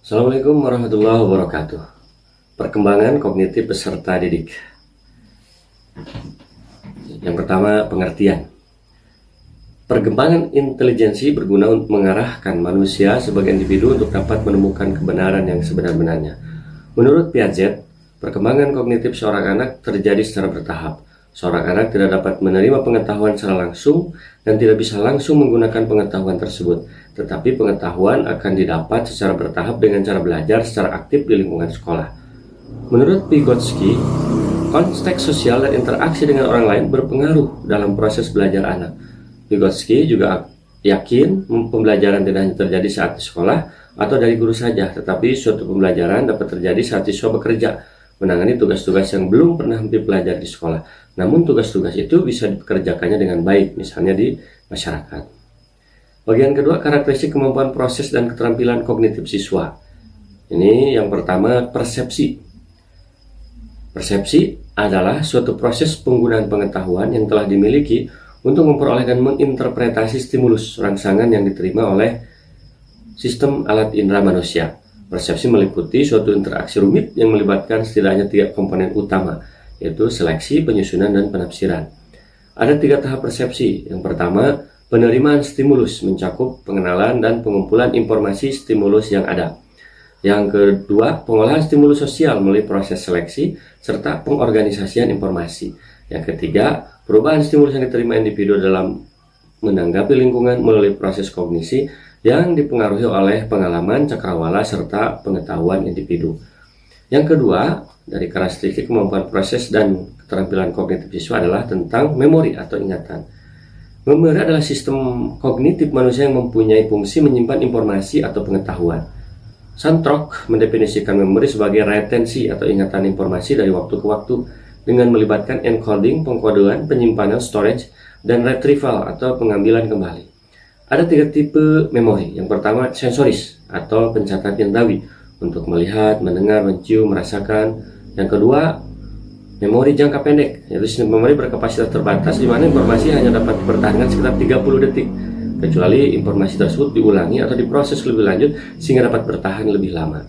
Assalamualaikum warahmatullahi wabarakatuh. Perkembangan kognitif peserta didik. Yang pertama, pengertian. Perkembangan intelijensi berguna untuk mengarahkan manusia sebagai individu untuk dapat menemukan kebenaran yang sebenar-benarnya. Menurut Piaget, perkembangan kognitif seorang anak terjadi secara bertahap. Seorang anak tidak dapat menerima pengetahuan secara langsung dan tidak bisa langsung menggunakan pengetahuan tersebut. Tetapi pengetahuan akan didapat secara bertahap dengan cara belajar secara aktif di lingkungan sekolah. Menurut Vygotsky, konteks sosial dan interaksi dengan orang lain berpengaruh dalam proses belajar anak. Vygotsky juga yakin pembelajaran tidak hanya terjadi saat di sekolah atau dari guru saja, tetapi suatu pembelajaran dapat terjadi saat siswa bekerja, menangani tugas-tugas yang belum pernah dipelajari di sekolah. Namun tugas-tugas itu bisa dikerjakannya dengan baik, misalnya di masyarakat. Bagian kedua, karakteristik kemampuan proses dan keterampilan kognitif siswa. Ini yang pertama, persepsi. Persepsi adalah suatu proses penggunaan pengetahuan yang telah dimiliki untuk memperoleh dan menginterpretasi stimulus rangsangan yang diterima oleh sistem alat indera manusia. Persepsi meliputi suatu interaksi rumit yang melibatkan setidaknya 3 komponen utama, yaitu seleksi, penyusunan, dan penafsiran. Ada 3 tahap persepsi. Yang pertama, penerimaan stimulus mencakup pengenalan dan pengumpulan informasi stimulus yang ada. Yang kedua, pengolahan stimulus sosial melalui proses seleksi serta pengorganisasian informasi. Yang ketiga, perubahan stimulus yang diterima individu dalam menanggapi lingkungan melalui proses kognisi yang dipengaruhi oleh pengalaman cakrawala serta pengetahuan individu. Yang kedua, dari karakteristik kemampuan proses dan keterampilan kognitif siswa adalah tentang memori atau ingatan. Memori adalah sistem kognitif manusia yang mempunyai fungsi menyimpan informasi atau pengetahuan. Santrok mendefinisikan memori sebagai retensi atau ingatan informasi dari waktu ke waktu dengan melibatkan encoding, pengkodean, penyimpanan, storage, dan retrieval atau pengambilan kembali. Ada 3 tipe memori. Yang pertama, sensoris atau pencatat indrawi untuk melihat, mendengar, mencium, merasakan. Yang kedua, memori jangka pendek, yaitu sistem memori berkapasitas terbatas di mana informasi hanya dapat dipertahankan sekitar 30 detik, kecuali informasi tersebut diulangi atau diproses lebih lanjut sehingga dapat bertahan lebih lama.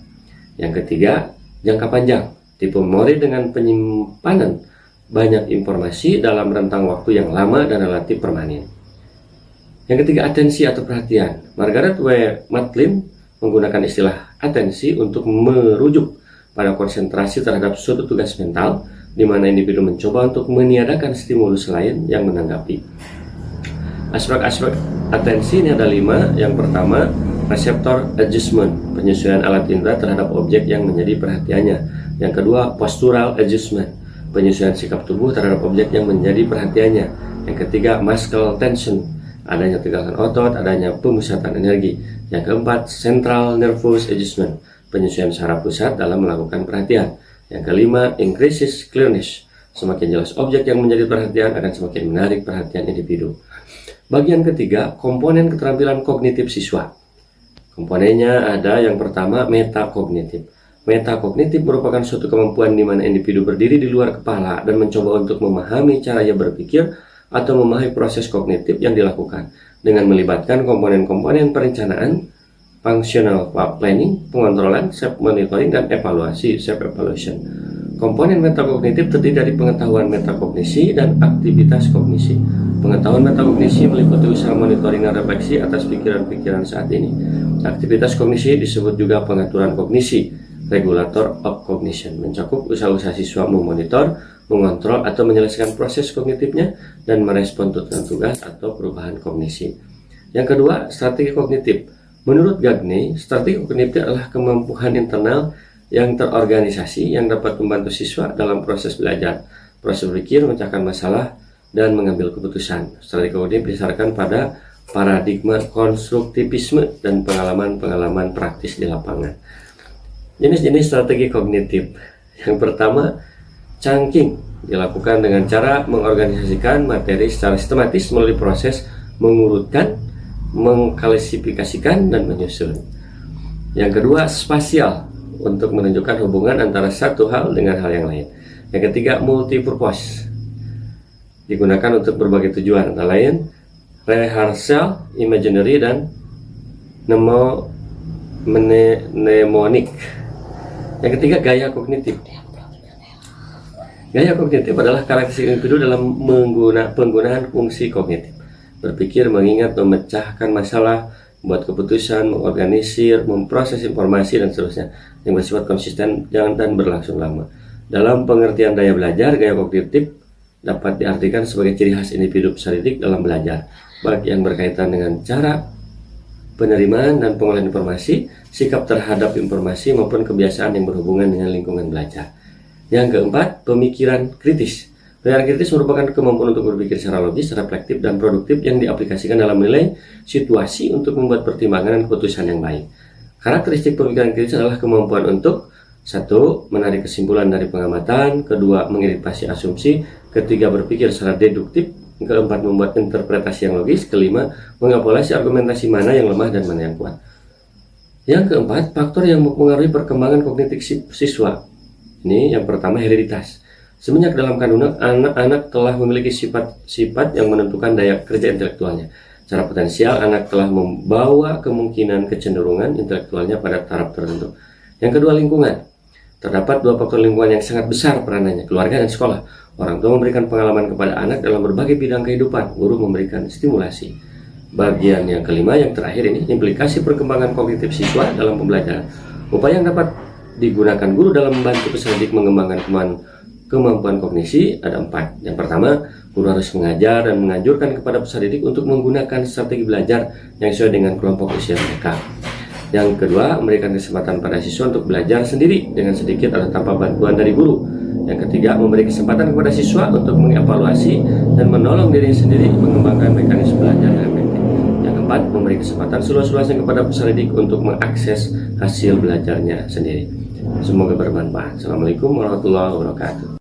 Yang ketiga, jangka panjang, tipe memori dengan penyimpanan banyak informasi dalam rentang waktu yang lama dan relatif permanen. Yang ketiga, atensi atau perhatian. Margaret W. Matlin menggunakan istilah atensi untuk merujuk pada konsentrasi terhadap suatu tugas mental, di mana individu mencoba untuk meniadakan stimulus lain yang menanggapi. Aspek-aspek atensi ini ada 5. Yang pertama, reseptor adjustment, penyesuaian alat indera terhadap objek yang menjadi perhatiannya. Yang kedua, postural adjustment, penyesuaian sikap tubuh terhadap objek yang menjadi perhatiannya. Yang ketiga, muscle tension, adanya tegangan otot, adanya pemusatan energi. Yang keempat, central nervous adjustment, penyesuaian saraf pusat dalam melakukan perhatian. Yang kelima, increases clearness, semakin jelas objek yang menjadi perhatian akan semakin menarik perhatian individu. Bagian ketiga, komponen keterampilan kognitif siswa. Komponennya ada yang pertama, metakognitif. Metakognitif merupakan suatu kemampuan di mana individu berdiri di luar kepala dan mencoba untuk memahami cara ia berpikir atau memahami proses kognitif yang dilakukan dengan melibatkan komponen-komponen perencanaan, functional planning, pengontrolan, self-monitoring, dan evaluasi, self-evaluation. Komponen metakognitif terdiri dari pengetahuan metakognisi dan aktivitas kognisi. Pengetahuan metakognisi meliputi usaha monitoring dan refleksi atas pikiran-pikiran saat ini. Aktivitas kognisi disebut juga pengaturan kognisi, regulator of cognition, mencakup usaha-usaha siswa memonitor, mengontrol, atau menyelesaikan proses kognitifnya dan merespon tuntutan tugas atau perubahan kognisi. Yang kedua, strategi kognitif. Menurut Gagne, strategi kognitif adalah kemampuan internal yang terorganisasi yang dapat membantu siswa dalam proses belajar, proses berpikir, memecahkan masalah, dan mengambil keputusan. Strategi kognitif berdasarkan pada paradigma konstruktivisme dan pengalaman-pengalaman praktis di lapangan. Jenis-jenis strategi kognitif. Yang pertama, chunking, dilakukan dengan cara mengorganisasikan materi secara sistematis melalui proses mengurutkan, mengklasifikasikan, dan menyusun. Yang kedua, spasial, untuk menunjukkan hubungan antara satu hal dengan hal yang lain. Yang ketiga, multipurpose, digunakan untuk berbagai tujuan, antara lain rehearsal, imaginary, dan mnemonik. Yang ketiga, gaya kognitif. Gaya kognitif adalah karakteristik individu dalam penggunaan fungsi kognitif. Berpikir, mengingat, memecahkan masalah, membuat keputusan, mengorganisir, memproses informasi, dan seterusnya, yang bersifat konsisten dan berlangsung lama. Dalam pengertian daya belajar, gaya kognitif dapat diartikan sebagai ciri khas individu peserta didik dalam belajar, baik yang berkaitan dengan cara penerimaan dan pengolahan informasi, sikap terhadap informasi, maupun kebiasaan yang berhubungan dengan lingkungan belajar. Yang keempat, pemikiran kritis. Pemikiran kritis merupakan kemampuan untuk berpikir secara logis, reflektif, dan produktif yang diaplikasikan dalam menilai situasi untuk membuat pertimbangan dan keputusan yang baik. Karakteristik pemikiran kritis adalah kemampuan untuk: 1. Menarik kesimpulan dari pengamatan. 2. Mengidentifikasi asumsi. 3. Berpikir secara deduktif. 4. Membuat interpretasi yang logis. 5. Mengevaluasi argumentasi mana yang lemah dan mana yang kuat. Yang keempat, faktor yang mempengaruhi perkembangan kognitif siswa. Ini yang pertama, hereditas. Semenjak dalam kandungan, anak-anak telah memiliki sifat-sifat yang menentukan daya kerja intelektualnya. Secara potensial, anak telah membawa kemungkinan kecenderungan intelektualnya pada taraf tertentu. Yang kedua, lingkungan. Terdapat 2 faktor lingkungan yang sangat besar peranannya, keluarga dan sekolah. Orang tua memberikan pengalaman kepada anak dalam berbagai bidang kehidupan. Guru memberikan stimulasi. Bagian yang kelima, yang terakhir ini, implikasi perkembangan kognitif siswa dalam pembelajaran. Upaya yang dapat digunakan guru dalam membantu peserta didik mengembangkan kemampuan kognisi ada 4. Yang pertama, guru harus mengajar dan menganjurkan kepada peserta didik untuk menggunakan strategi belajar yang sesuai dengan kelompok usia mereka. Yang kedua, memberikan kesempatan pada siswa untuk belajar sendiri dengan sedikit atau tanpa bantuan dari guru. Yang ketiga, memberi kesempatan kepada siswa untuk mengevaluasi dan menolong diri sendiri mengembangkan mekanisme belajar yang efektif. Yang keempat, memberi kesempatan seluas-luasnya kepada peserta didik untuk mengakses hasil belajarnya sendiri. Semoga bermanfaat. Assalamualaikum warahmatullahi wabarakatuh.